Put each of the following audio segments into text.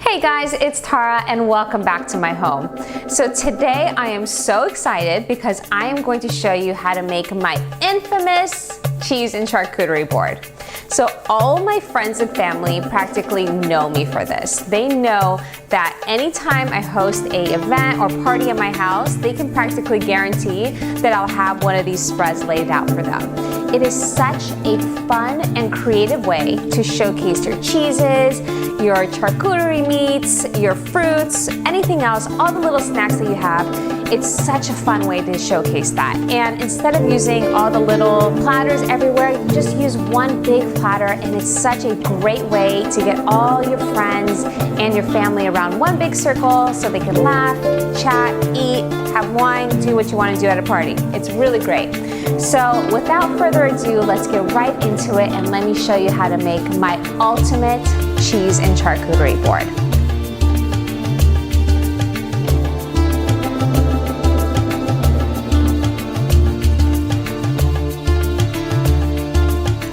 Hey guys, it's Tara and welcome back to my home. So today I am so excited because I am going to show you how to make my infamous cheese and charcuterie board. So all my friends and family practically know me for this. They know that anytime I host an event or party at my house, they can practically guarantee that I'll have one of these spreads laid out for them. It is such a fun and creative way to showcase your cheeses, your charcuterie meats, your fruits, anything else, all the little snacks that you have. It's such a fun way to showcase that. And instead of using all the little platters everywhere, you just use one big platter, and it's such a great way to get all your friends and your family around one big circle so they can laugh, chat, eat, have wine, do what you want to do at a party. It's really great. So without further ado, let's get right into it and let me show you how to make my ultimate cheese and charcuterie board.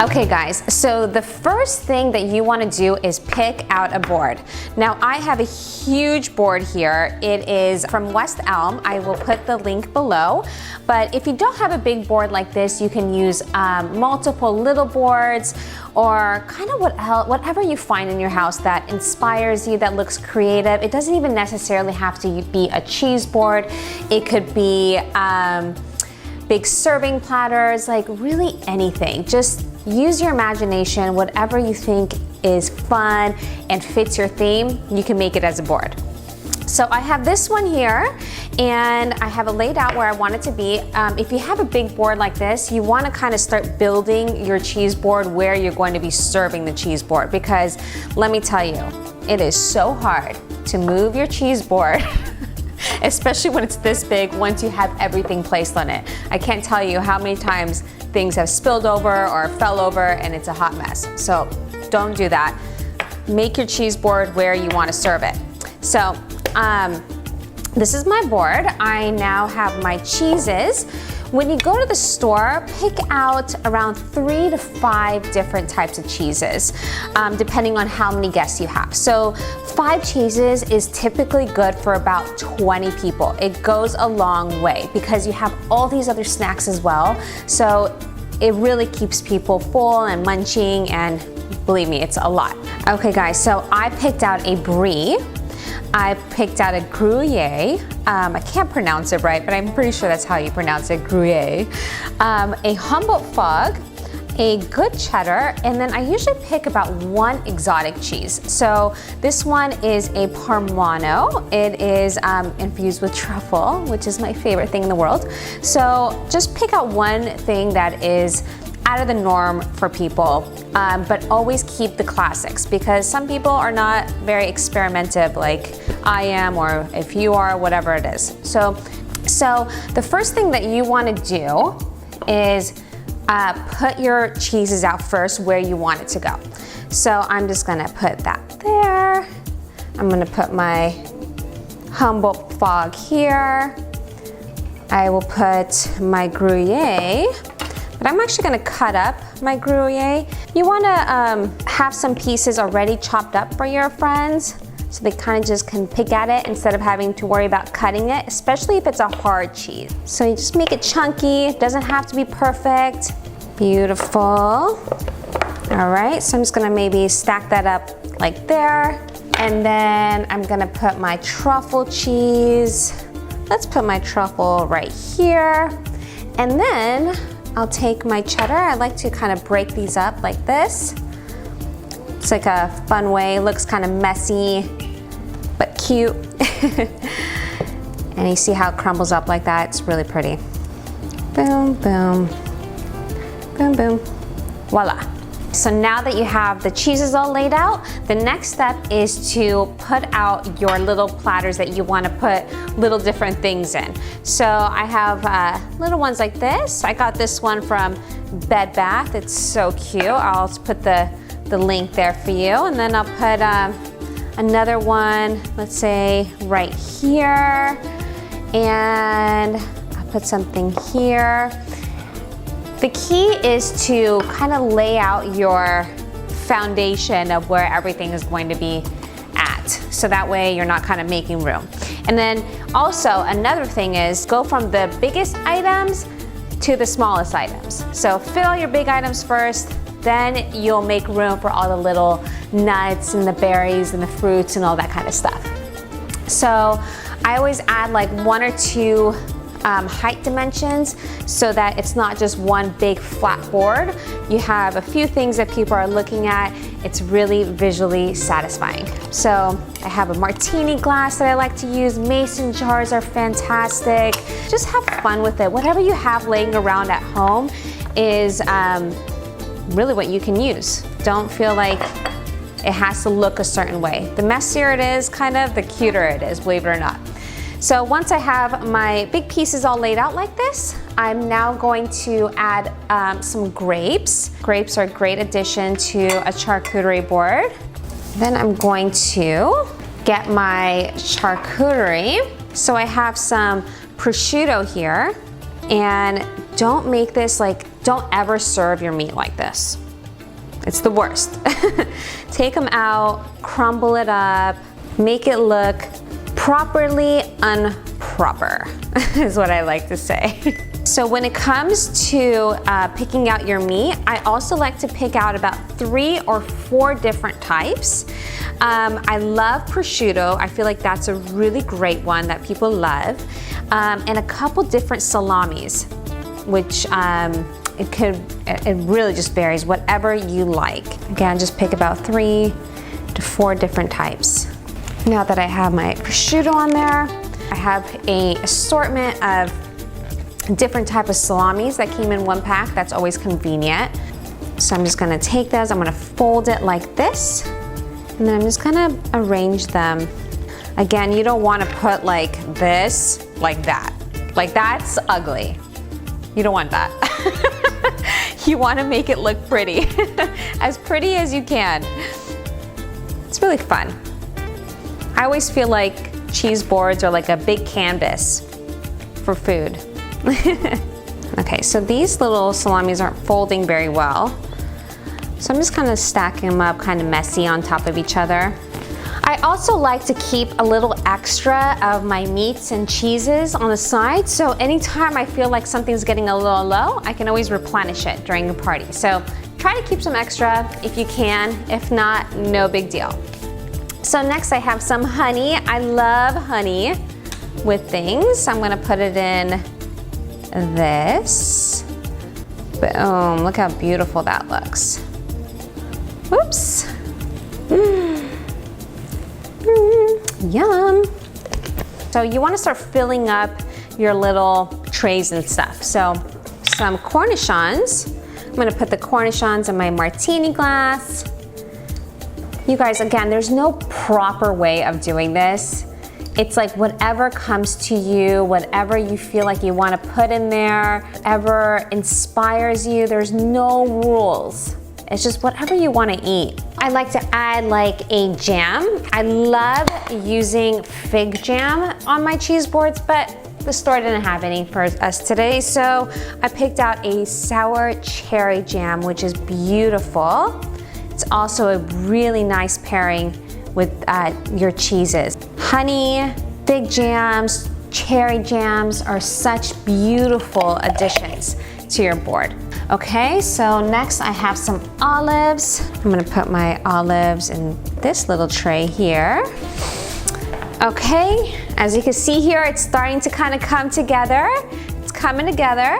Okay guys, so the first thing that you want to do is pick out a board. Now I have a huge board here. It is from West Elm. I will put the link below. But if you don't have a big board like this, you can use multiple little boards or kind of whatever you find in your house that inspires you, that looks creative. It doesn't even necessarily have to be a cheese board. It could be big serving platters, like really anything. Just use your imagination. Whatever you think is fun and fits your theme, you can make it as a board. So I have this one here, and I have it laid out where I want it to be. If you have a big board like this, you want to kind of start building your cheese board where you're going to be serving the cheese board, because let me tell you, it is so hard to move your cheese board especially when it's this big once you have everything placed on it. I can't tell you how many times things have spilled over or fell over and it's a hot mess. So don't do that. Make your cheese board where you want to serve it. So this is my board. I now have my cheeses. When you go to the store, pick out around 3 to 5 different types of cheeses, depending on how many guests you have. So 5 cheeses is typically good for about 20 people. It goes a long way because you have all these other snacks as well. So it really keeps people full and munching, and believe me, it's a lot. Okay guys, so I picked out a Brie. I picked out a Gruyere. I can't pronounce it right, but I'm pretty sure that's how you pronounce it, Gruyere. A Humboldt Fog, a good Cheddar, and then I usually pick about 1 exotic cheese. So this one is a Parmano. It is infused with truffle, which is my favorite thing in the world. So just pick out one thing that is out of the norm for people, but always keep the classics, because some people are not very experimentative like I am, or if you are, whatever it is. So the first thing that you want to do is put your cheeses out first where you want it to go. So I'm just gonna put that there. I'm gonna put my Humboldt Fog here. I will put my Gruyere. But I'm actually gonna cut up my Gruyere. You wanna have some pieces already chopped up for your friends so they kind of just can pick at it instead of having to worry about cutting it, especially if it's a hard cheese. So you just make it chunky. It doesn't have to be perfect. Beautiful. All right, so I'm just gonna maybe stack that up like there. And then I'm gonna put my truffle cheese. Let's put my truffle right here. And then I'll take my cheddar. I like to kind of break these up like this. It's like a fun way. It looks kind of messy, but cute. And you see how it crumbles up like that? It's really pretty. Boom, boom, boom, boom. Voila. So now that you have the cheeses all laid out, the next step is to put out your little platters that you want to put little different things in. So I have little ones like this. I got this one from Bed Bath. It's so cute. I'll put the link there for you. And then I'll put another one, let's say right here. And I'll put something here. The key is to kind of lay out your foundation of where everything is going to be at. so that way you're not kind of making room. And then also another thing is go from the biggest items to the smallest items. So fill your big items first, then you'll make room for all the little nuts and the berries and the fruits and all that kind of stuff. So I always add like 1 or 2 height dimensions so that it's not just one big flat board. You have a few things that people are looking at. It's really visually satisfying. So I have a martini glass that I like to use. Mason jars are fantastic. Just have fun with it. Whatever you have laying around at home is really what you can use. Don't feel like it has to look a certain way. The messier it is, kind of, the cuter it is, believe it or not. So once I have my big pieces all laid out like this, I'm now going to add some grapes. Grapes are a great addition to a charcuterie board. Then I'm going to get my charcuterie. So I have some prosciutto here, and don't make this don't ever serve your meat like this. It's the worst. Take them out, crumble it up, make it look properly improper, is what I like to say. So when it comes to picking out your meat, I also like to pick out about 3 or 4 different types. I love prosciutto. I feel like that's a really great one that people love. And a couple different salamis, which it really just varies, whatever you like. Again, just pick about 3 to 4 different types. Now that I have my prosciutto on there, I have an assortment of different type of salamis that came in one pack. That's always convenient. So I'm just gonna take those, I'm gonna fold it like this, and then I'm just gonna arrange them. Again, you don't wanna put like this, like that. Like that's ugly. You don't want that. You wanna make it look pretty. As pretty as you can. It's really fun. I always feel like cheese boards are like a big canvas for food. Okay, so these little salamis aren't folding very well. So I'm just kind of stacking them up kind of messy on top of each other. I also like to keep a little extra of my meats and cheeses on the side. So anytime I feel like something's getting a little low, I can always replenish it during the party. So try to keep some extra if you can. If not, no big deal. So next I have some honey. I love honey with things. I'm gonna put it in this. Boom, look how beautiful that looks. Whoops. Yum. So you wanna start filling up your little trays and stuff. So some cornichons. I'm gonna put the cornichons in my martini glass. You guys, again, there's no proper way of doing this. It's like whatever comes to you, whatever you feel like you want to put in there, whatever inspires you. There's no rules. It's just whatever you want to eat. I like to add like a jam. I love using fig jam on my cheese boards, but the store didn't have any for us today, so I picked out a sour cherry jam, which is beautiful. It's also a really nice pairing with your cheeses. Honey, fig jams, cherry jams are such beautiful additions to your board. Okay, so next I have some olives. I'm gonna put my olives in this little tray here. Okay, as you can see here, it's starting to kind of come together. It's coming together.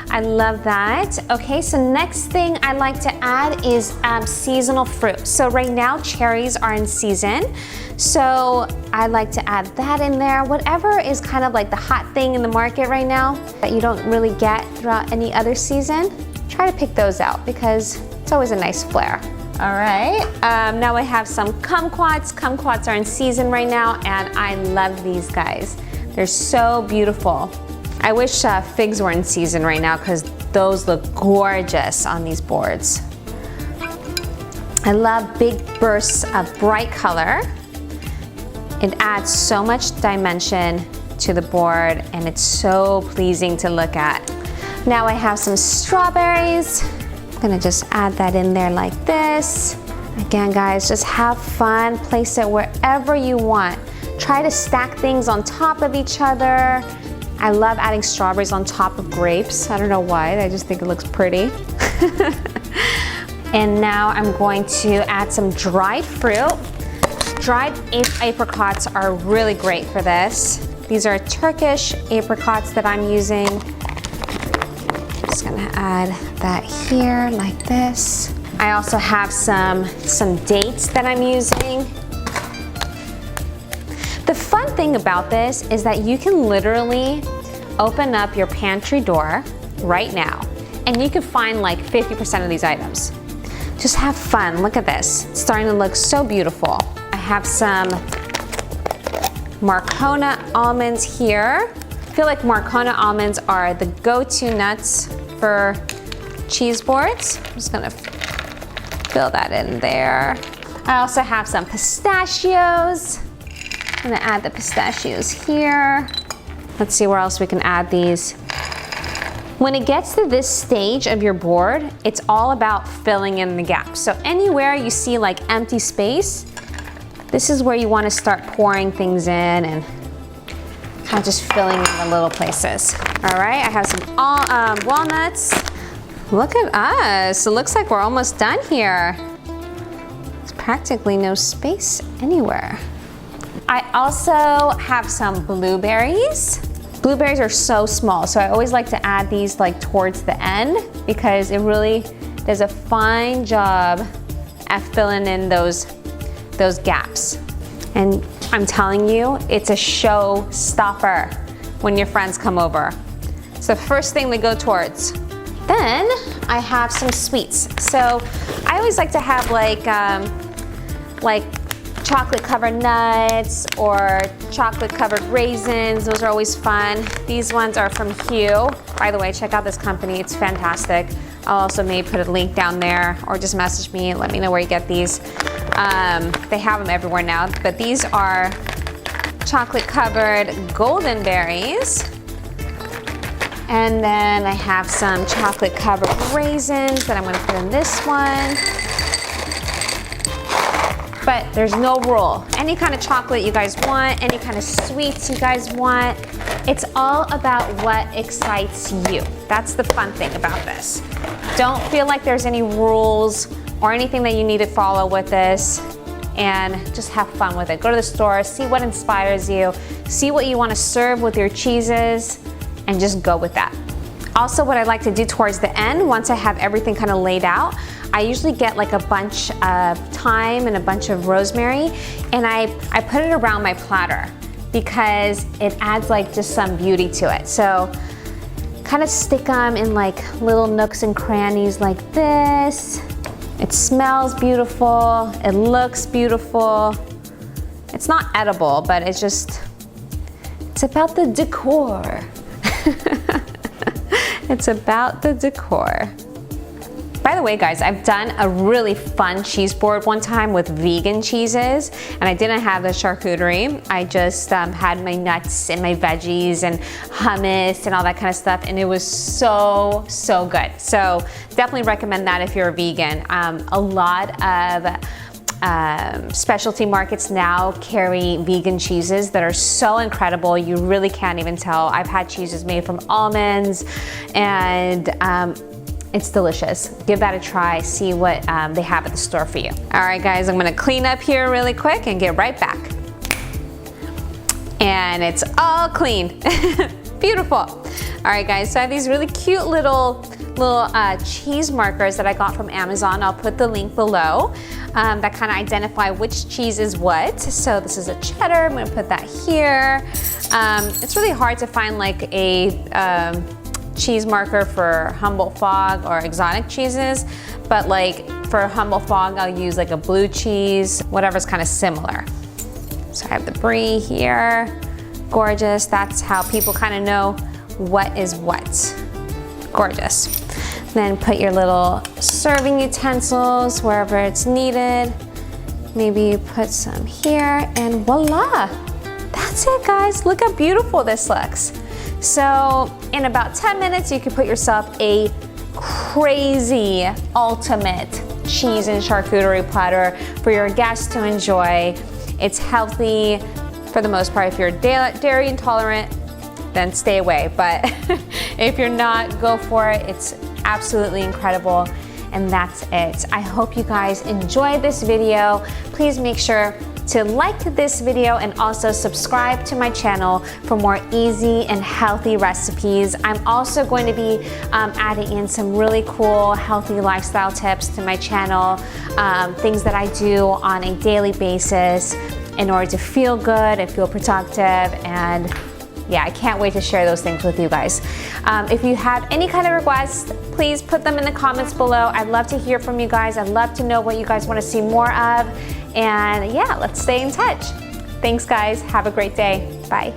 I love that. Okay, so next thing I like to add is seasonal fruit. So right now, cherries are in season. So I like to add that in there. Whatever is kind of like the hot thing in the market right now that you don't really get throughout any other season, try to pick those out because it's always a nice flair. All right, now I have some kumquats. Kumquats are in season right now, and I love these guys. They're so beautiful. I wish figs were in season right now because those look gorgeous on these boards. I love big bursts of bright color. It adds so much dimension to the board and it's so pleasing to look at. Now I have some strawberries. I'm gonna just add that in there like this. Again, guys, just have fun. Place it wherever you want. Try to stack things on top of each other. I love adding strawberries on top of grapes. I don't know why, I just think it looks pretty. And now I'm going to add some dried fruit. Dried apricots are really great for this. These are Turkish apricots that I'm using. Just gonna add that here like this. I also have some dates that I'm using. The fun thing about this is that you can literally open up your pantry door right now and you can find like 50% of these items. Just have fun. Look at this. It's starting to look so beautiful. I have some Marcano almonds here. I feel like Marcano almonds are the go-to nuts for cheese boards. I'm just gonna fill that in there. I also have some pistachios. I'm gonna add the pistachios here. Let's see where else we can add these. When it gets to this stage of your board, it's all about filling in the gaps. So anywhere you see like empty space, this is where you want to start pouring things in and kind of just filling in the little places. All right, I have some walnuts. Look at us, it looks like we're almost done here. There's practically no space anywhere. I also have some blueberries. Blueberries are so small, so I always like to add these like towards the end because it really does a fine job at filling in those gaps. And I'm telling you, it's a showstopper when your friends come over. It's the first thing they go towards. Then I have some sweets. So I always like to have like chocolate covered nuts or chocolate covered raisins. Those are always fun. These ones are from Hue. By the way, check out this company, it's fantastic. I'll also maybe put a link down there or just message me and let me know where you get these. They have them everywhere now, but these are chocolate covered golden berries. And then I have some chocolate covered raisins that I'm gonna put in this one. But there's no rule. Any kind of chocolate you guys want, any kind of sweets you guys want, it's all about what excites you. That's the fun thing about this. Don't feel like there's any rules or anything that you need to follow with this, and just have fun with it. Go to the store, see what inspires you, see what you want to serve with your cheeses, and just go with that. Also, what I like to do towards the end, once I have everything kind of laid out, I usually get like a bunch of thyme and a bunch of rosemary, and I put it around my platter because it adds like just some beauty to it. So kind of stick them in like little nooks and crannies like this. It smells beautiful, it looks beautiful. It's not edible, but it's about the decor. It's about the decor. By the way, guys, I've done a really fun cheese board one time with vegan cheeses, and I didn't have the charcuterie. I just had my nuts and my veggies and hummus and all that kind of stuff, and it was so, so good. So definitely recommend that if you're a vegan. A lot of specialty markets now carry vegan cheeses that are so incredible, you really can't even tell. I've had cheeses made from almonds, and it's delicious. Give that a try, see what they have at the store for you. All right, guys, I'm gonna clean up here really quick and get right back. And it's all clean. Beautiful. All right, guys, so I have these really cute little cheese markers that I got from Amazon. I'll put the link below that kind of identify which cheese is what. So this is a cheddar, I'm gonna put that here. It's really hard to find like a cheese marker for Humboldt Fog or exotic cheeses, but like for Humboldt Fog, I'll use like a blue cheese, whatever's kind of similar. So I have the Brie here, gorgeous. That's how people kind of know what is what. Gorgeous. Then put your little serving utensils wherever it's needed. Maybe put some here, and voila. That's it, guys. Look how beautiful this looks. So in about 10 minutes, you can put yourself a crazy ultimate cheese and charcuterie platter for your guests to enjoy. It's healthy for the most part. If you're dairy intolerant, then stay away. But if you're not, go for it. It's absolutely incredible. And that's it. I hope you guys enjoyed this video. Please make sure to like this video and also subscribe to my channel for more easy and healthy recipes. I'm also going to be adding in some really cool healthy lifestyle tips to my channel, things that I do on a daily basis in order to feel good and feel productive. And yeah, I can't wait to share those things with you guys. If you have any kind of requests, please put them in the comments below. I'd love to hear from you guys. I'd love to know what you guys want to see more of. And yeah, let's stay in touch. Thanks guys, have a great day. Bye.